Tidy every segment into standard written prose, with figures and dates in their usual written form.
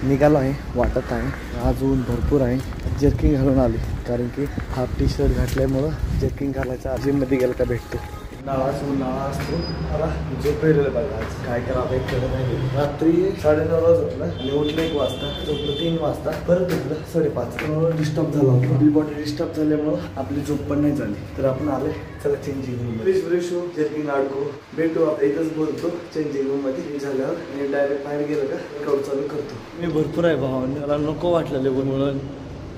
निघालो आहे, वाटत आहे अजून भरपूर आहे. जर्किंग घालून आली कारण की हाफ टी शर्ट घातल्यामुळं जर्किंग घालायचा जिममध्ये गेलं का भेटतो. उन्हाळा असतो. मला झोपेलेलं बघा आज काय करावं एक कळत नाही. रात्री 9:30ला झोपलं आणि उठलं 1 वाजता, झोपलं 3 वाजता, परत उठलं 5:30. डिस्टर्ब झाला होता, आपली बॉडी डिस्टर्ब झाल्यामुळं आपली झोप पण नाही झाली. तर आपण आले, चला चेंजिंग रूम फ्रेश हो, जर्किंग अडकू, भेटू आपण इथंच बोलतो चेंजिंग रूम मध्ये. झाल्यावर मी डायरेक्ट बाहेर गेलं का वर्कआउट चालू करतो. मी भरपूर आहे भावाने, मला नको वाटलेलं म्हणून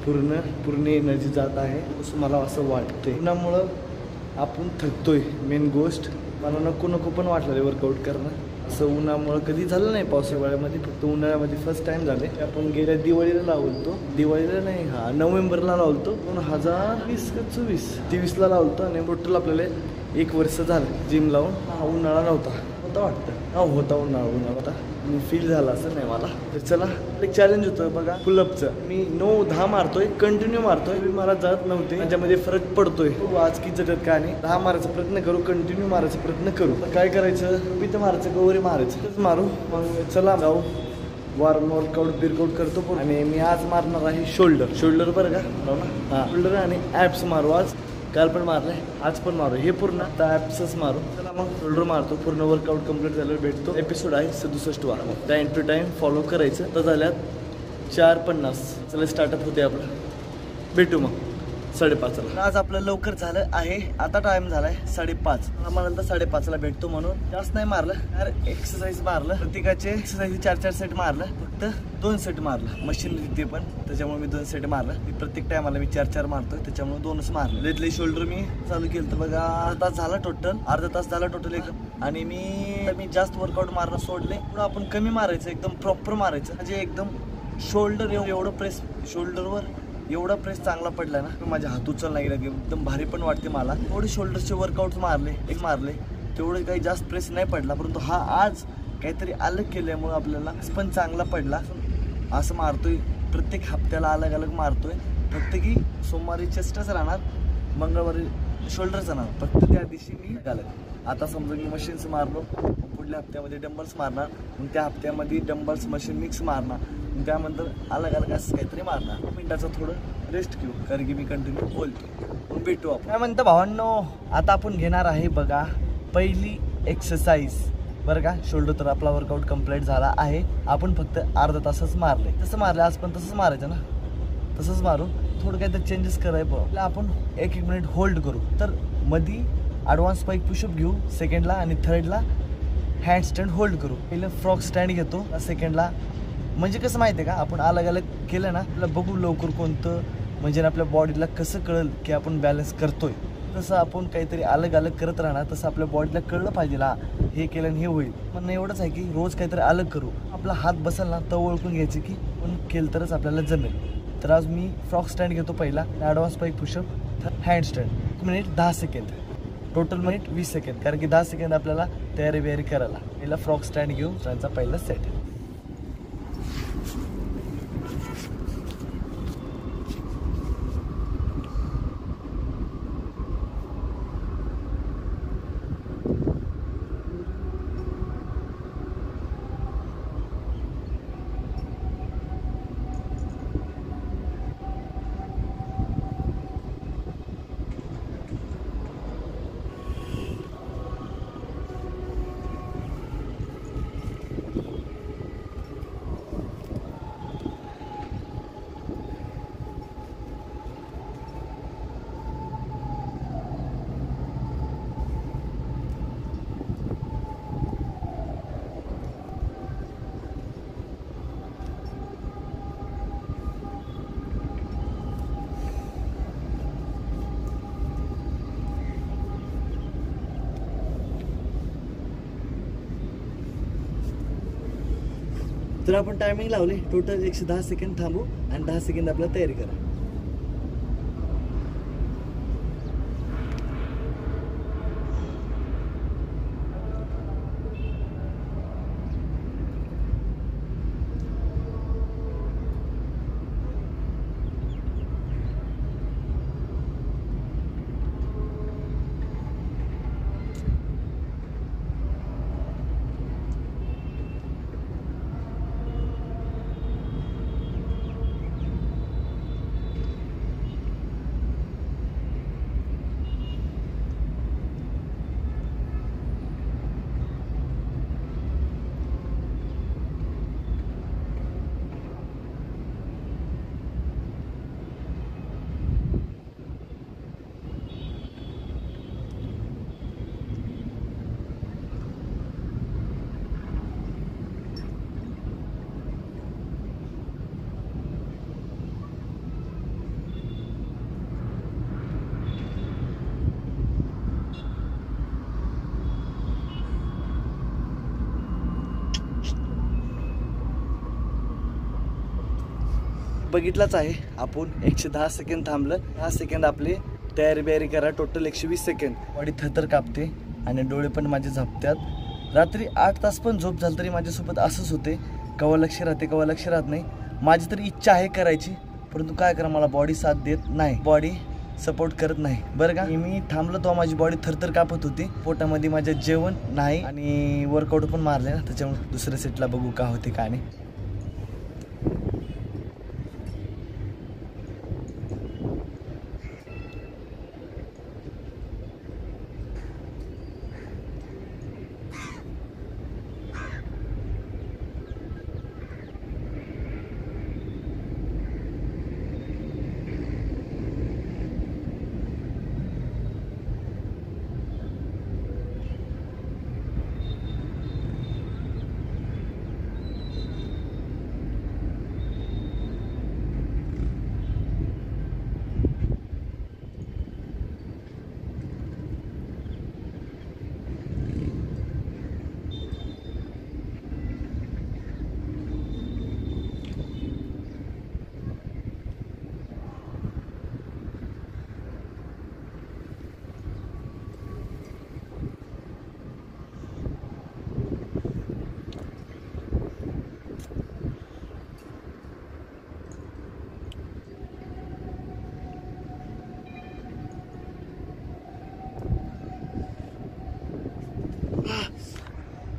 पूर्ण एनर्जी जात आहे असं मला असं वाटतंय. उन्हामुळं आपण थकतोय. मेन गोष्ट मला नको पण वाटलं वर्कआउट करणं. असं उन्हामुळं कधी झालं नाही पावसाळ्यामध्ये, फक्त उन्हाळ्यामध्ये फर्स्ट टाइम झाले. आपण गेल्या दिवाळीला लावलतो, दिवाळीला नाही नोव्हेंबरला लावलतो 2020 का 23ला लावलतो. आणि टोटल आपल्याला 1 वर्ष झालं जिम लावून. उन्हाळा नव्हता वाटतं, होता उन्हाळा होता. फील झाला असं नाही मला. तर चला एक चॅलेंज होतं बघा पुलअपचं. मी 9-10 मारतोय, कंटिन्यू मारतोय. मला जात नव्हते, त्याच्यामध्ये फरक पडतोय. आज की जगत का नाही, 10 मारायचा प्रयत्न करू, कंटिन्यू मारायचा प्रयत्न करू. काय करायचं, मी तर मारायचं गौरी मारायचं मारू. मग चला जाऊ वर्कआउट बिरकाउट करतो. आणि मी आज मारणार आहे शोल्डर बरं का. शोल्डर आणि ॲप्स मारू. आज काल पण मारले, आज पण मारू. हे पूर्ण आता ॲप्सच मारू. चला मग शोल्डर मारतो. पूर्ण वर्कआउट कम्प्लीट झाल्यावर भेटतो. एपिसोड आहे 67वा. टाइम टू टाइम फॉलो करायचं. तर झाल्यात 4:50. चला स्टार्टअप होते आपलं. भेटू मग 5:30ला. आज आपलं लवकर झालं आहे. आता टाइम झालाय 5:30. मला नंतर 5:30ला भेटतो म्हणून जास्त नाही मारलं यार. एक्सरसाइज मारलं, प्रत्येकाचे एक्सरसाइज 4-4 सेट मारलं. फक्त 2 सेट मारलं मशीन तिथे पण, त्याच्यामुळे मी 2 सेट मारलं. मी प्रत्येक टायमाला मी 4-4 मारतोय, त्याच्यामुळे 2च मारलं. तिथले शोल्डर मी चालू केलं तर बघा अर्धा तास झाला टोटल. आणि मी जास्त वर्कआउट मारणं सोडले. पुढं आपण कमी मारायचं, एकदम प्रॉपर मारायचं. म्हणजे एकदम शोल्डर एवढं प्रेस, शोल्डरवर एवढा प्रेस चांगला पडला ना, माझ्या हात उचल नाही गेला, एकदम भारी पण वाटते मला. थोडे शोल्डरचे वर्कआउट मारले तेवढे काही जास्त प्रेस नाही पडला. परंतु आज काहीतरी अलग केल्यामुळे आपल्याला पण चांगला पडला. असं मारतोय प्रत्येक हप्त्याला अलग मारतोय. फक्त की सोमवारी चेस्टच राहणार, मंगळवारी शोल्डरच राहणार. फक्त त्या दिवशी मी अलग. आता समजा मी मशीन्स मारलो, पुढल्या हप्त्यामध्ये डंबल्स मारणार, मग त्या हप्त्यामध्ये डंबल्स मशीन मिक्स मारणार, त्यानंतर अलग असं काहीतरी मारणार. मिनिटाचं थोडं रेस्ट घेऊ कारण की मी कंटिन्यू बोलतो. भेटू आपण. काय म्हणतं भावांनो, आता आपण घेणार आहे बघा पहिली एक्सरसाइज बरं का. शोल्डर तर आपला वर्कआउट कंप्लीट झाला आहे. आपण फक्त अर्धा तासच मारले. तसं मारलं आज पण तसंच मारायचं ना, तसंच मारू. थोडं काहीतरी चेंजेस करायचं. आपण 1 मिनिट होल्ड करू. तर मध्ये ॲडव्हान्स स्पाइक पुशअप घेऊ सेकंडला, आणि थर्डला हँड स्टँड होल्ड करू. पहिलं फ्रॉक स्टँड घेतो सेकंडला. म्हणजे कसं माहिती आहे का, आपण अलग केलं ना, आपल्याला बघू लवकर कोणतं, म्हणजे आपल्या बॉडीला कसं कळेल की आपण बॅलन्स करतोय. तसं आपण काहीतरी अलग करत राहणार, तसं आपल्या बॉडीला कळलं पाहिजे हे केलं आणि हे होईल. पण एवढंच आहे की रोज काहीतरी अलग करू. आपला हात बसेल ना तर ओळखून घ्यायचे की आपण केलं तरच आपल्याला जमेल. तर आज मी फ्रॉक स्टँड घेतो पहिला, advance spike pushup, hand stand. 1 minute 10 सेकंद, टोटल मिनिट 20 सेकंद, कारण की 10 सेकंद आपल्याला तयारी करायला. पहिला फ्रॉक स्टँड घेऊ, त्यांचा पहिला सेट. तर आपण टायमिंग लावले, टोटल 110 सेकंद थांबू आणि 10 सेकंद आपल्याला तयारी करा. बघितलाच आहे आपण. 110 सेकंद थांबलं, 10 सेकंद आपले तयारी बियारी करा. Total 120 second. बॉडी थरथर कापते आणि डोळे पण माझे झपतात. रात्री 8 तास पण झोप झाली तरी माझ्यासोबत असंच होते. केव्हा लक्ष राहते केव्हा लक्ष राहत नाही. माझी तरी इच्छा आहे करायची, परंतु काय करा मला बॉडी साथ देत नाही, बॉडी सपोर्ट करत नाही बरं का. मी थांबलो तेव्हा माझी बॉडी थरथर कापत होती. पोटामध्ये माझ्या जेवण नाही आणि वर्कआउट पण मारले ना, त्याच्यामुळे दुसऱ्या सेटला बघू का होते का नाही.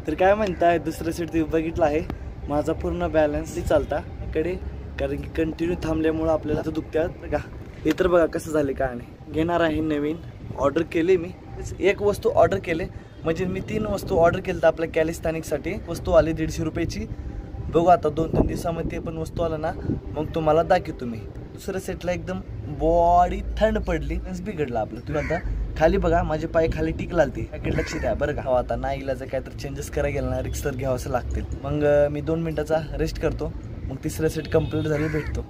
तर काय म्हणताय, दुसरं सेट बघितलं आहे. माझा पूर्ण बॅलन्स चालता इकडे, कारण की कंटिन्यू थांबल्यामुळं आपल्याला तर दुखतात का. हे तर बघा कसं झाले काय नाही. घेणार आहे नवीन, ऑर्डर केले मी. एक वस्तू ऑर्डर केले म्हणजे मी 3 वस्तू ऑर्डर केलं तर आपल्या कॅलिस्थॅनिकसाठी. वस्तू आली 150 रुपयाची. बघू आता 2-3 दिवसामध्ये पण वस्तू आला ना मग तुम्हाला दाखवतो मी. दुसऱ्या सेटला एकदम बॉडी थंड पडली, बिघडलं आपलं. तुम्ही आता खाली बघा, माझे पाय खाली टिक लागते. पॅकेट लक्ष द्या बरं का. आता नाही इलाज काय तर चेंजेस करायला गेला ना, रिक्स तर घ्यावंसं लागतील. मग मी 2 मिनिटाचा रेस्ट करतो, मग तिसरा सेट कंप्लीट झाले भेटतो.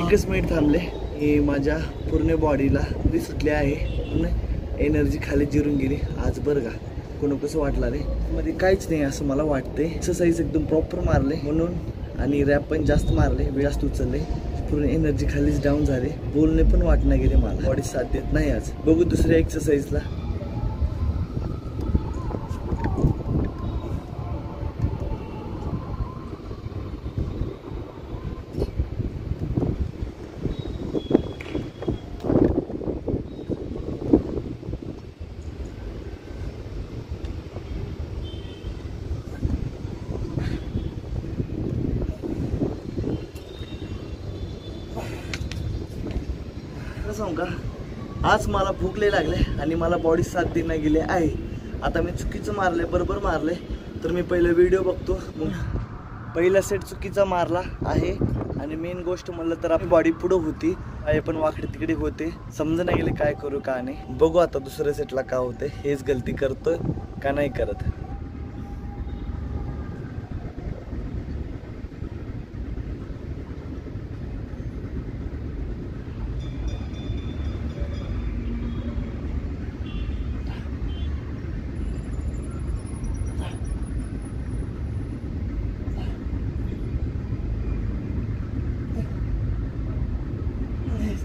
एकच मिनिट थांबले, हे माझ्या पूर्ण बॉडीला सुटले आहे. पूर्ण एनर्जी खाली जिरून गेली आज बरं का. कोण कसं वाटलं रे, मध्ये काहीच नाही असं मला वाटते. एक्सरसाइज एकदम प्रॉपर मारले म्हणून, आणि रॅप पण जास्त मारले, वेळ जास्त उचलले, पूर्ण एनर्जी खालीच डाऊन झाले. बोलणे पण वाटणं गेले, मला बॉडी साथ देत नाही आज. बघू दुसऱ्या एक्सरसाइजला. सांगू का, आज मला भूक लई लागले आणि मला बॉडी साथ देण्यात गेले आहे. आता मी चुकीचं मारले, बरोबर मारले तर मी पहिला व्हिडिओ बघतो. मग पहिला सेट चुकीचा मारला आहे. आणि मेन गोष्ट म्हणलं तर आपली बॉडी पुढं होती, पाय पण वाकडे तिकडे होते. समजा नाही गेले काय करू का नाही. बघू आता दुसऱ्या सेटला का होते, हेच गलती करतोय का नाही करत.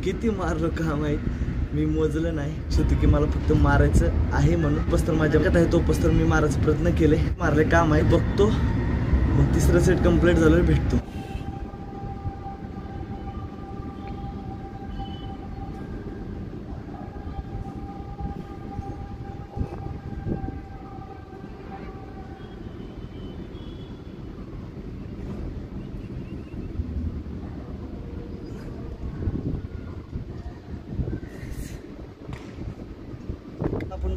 किती मारलो का माहीत, मी मोजलं नाही. शेवटी की मला फक्त मारायचं आहे म्हणून पस्तर माझ्या आहे, तो पस्तर मी मारायचा प्रयत्न केले. मारले का माहीत बघतो, मग तिसरं सेट कंप्लीट झालं भेटतो.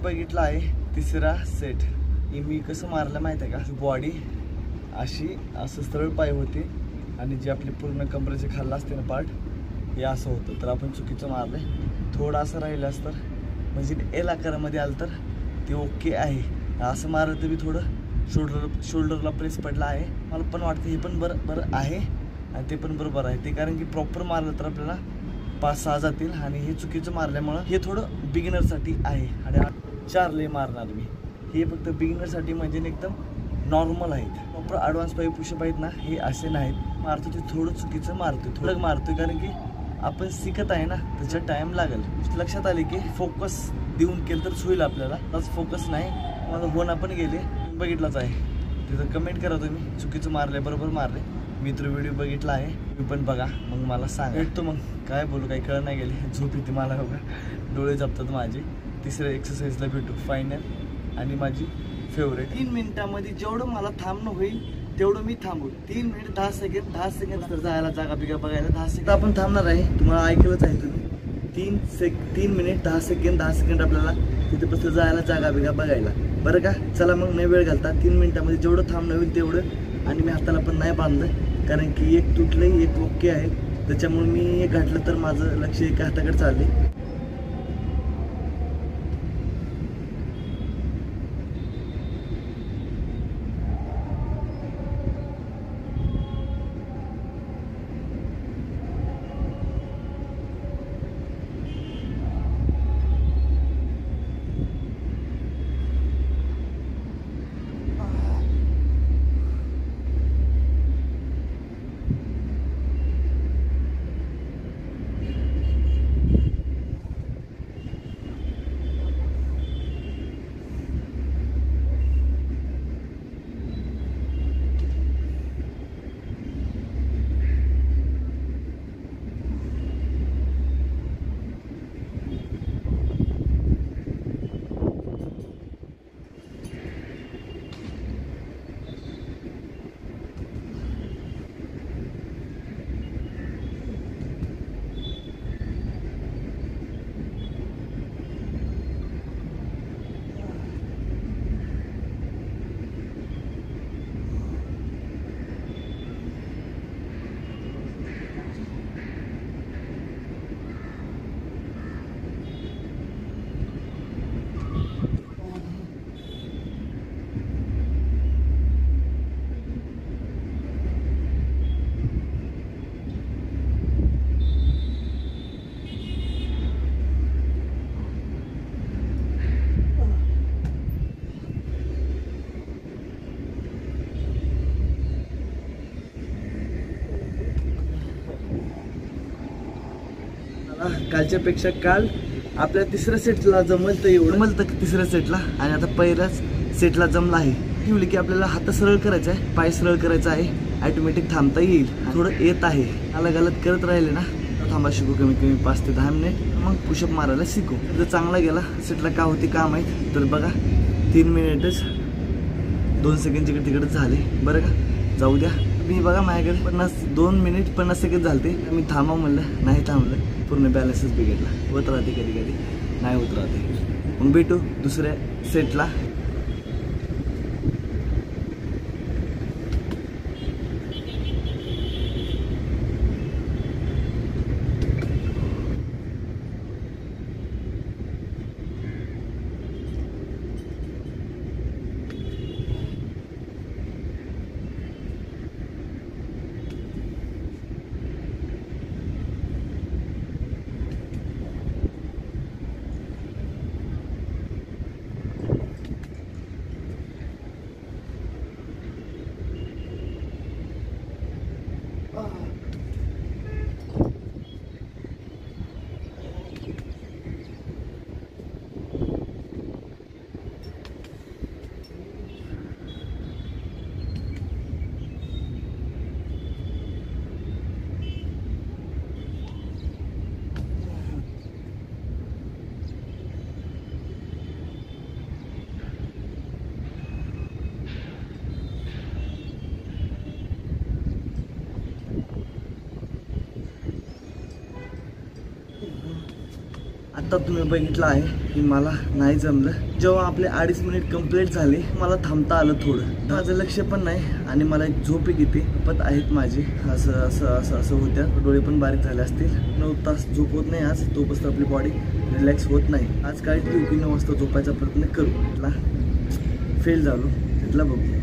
बघितला आहे तिसरा सेट. मी कसं मारलं माहिती आहे का, बॉडी अशी असं सरळ पाय होते आणि जे आपली पूर्ण कमरेचे खाल्ला असते ना पार्ट हे असं होतं. तर आपण चुकीचं मारलं. थोडं असं राहिलं असतं म्हणजे एल आकारामध्ये आलं तर ते ओके आहे. असं मारलं तर मी थोडं शोल्डरला प्रेस पडला आहे. मला पण वाटतं हे पण बरं आहे आणि ते पण बरोबर आहे. ते कारण की प्रॉपर मारलं तर आपल्याला 5-6 जातील आणि हे चुकीचं मारल्यामुळं हे थोडं बिगिनरसाठी आहे. आणि 4 ले मारणार मी. हे फक्त बिगिनरसाठी म्हणजे एकदम नॉर्मल आहेत. प्रॉपर ॲडव्हान्स पाय पुशअप आहेत ना हे असे नाहीत. मारतो ते थोडं चुकीचं थोडं मारतोय कारण की आपण शिकत आहे ना त्याच्यात टाईम लागेल. लक्षात आले की फोकस देऊन केलं तरच होईल आपल्याला. आज फोकस नाही मला होणं पण गेले बघितलाच आहे. तिथं कमेंट करा तुम्ही चुकीचं मारले बरोबर मारले. मी तर व्हिडिओ बघितला आहे मी पण बघा मग मला सांगा. भेटतो मग काय बोलू काही कळ नाही गेले. झोप येते मला बघा डोळे जपतात माझे. तिसऱ्या एक्सरसाइजला भेटू फायनल आणि माझी फेवरेट. 3 मिनिटामध्ये जेवढं मला थांबणं होईल तेवढं मी थांबू. 3 मिनिट 10 सेकंड तर जायला जागा बिगा बघायला 10 सेकंड आपण थांबणार आहे. तुम्हाला ऐकलंच आहे तुम्ही 3 मिनिट 10 सेकंड आपल्याला तिथे बसलं जायला जागा बिगा बघायला बरं का. चला मग नाही वेळ घालता 3 मिनिटामध्ये जेवढं थांबणं होईल तेवढं. आणि मी हाताला पण नाही बांधलं कारण की एक तुटलं एक ओके आहे त्याच्यामुळे मी एक घातलं तर माझं लक्ष एका हाताकडे चालले. कालच्यापेक्षा काल आपल्या तिसऱ्या सेटला जमलं तर एवढं जमलं तिसऱ्या सेटला आणि आता पहिल्याच सेटला जमला आहे. ठेवली की आपल्याला हात सरळ करायचा आहे पाय सरळ करायचा आहे ॲटोमॅटिक थांबता येईल. थोडं येत आहे अलग करत राहिले ना थांबा शिकू कमीत कमी 5 ते 10 मिनिट मग पुशअप मारायला शिकू. जर चांगला गेला सेटला का होती का माहीत तर बघा 3 मिनिटच 2 सेकंड तिकडे झाले बरं का. जाऊ द्या मी बघा माझ्याकडे 2 मिनिट 50 सेकंड झालते. मी थांबा म्हणलं नाही थांबलं पूर्ण बॅलन्सच बिघडला. होत राहते कधी नाही होत राहते. मग भेटू दुसऱ्या सेटला. आत्ता तुम्ही बघितलं आहे की मला नाही जमलं. जेव्हा आपले 2.5 मिनिट कंप्लीट झाले मला थांबता आलं थोडं. माझं लक्ष पण नाही आणि मला एक झोप येते पत आहेत माझी. असं असं असं असं होत्या. डोळे पण बारीक झाले असतील. 9 तास झोप होत नाही आज. तोपर्यंत आपली बॉडी रिलॅक्स होत नाही. आज काय 9 वाजता झोपायचा प्रयत्न करू. फेल झालो तिथला बघू.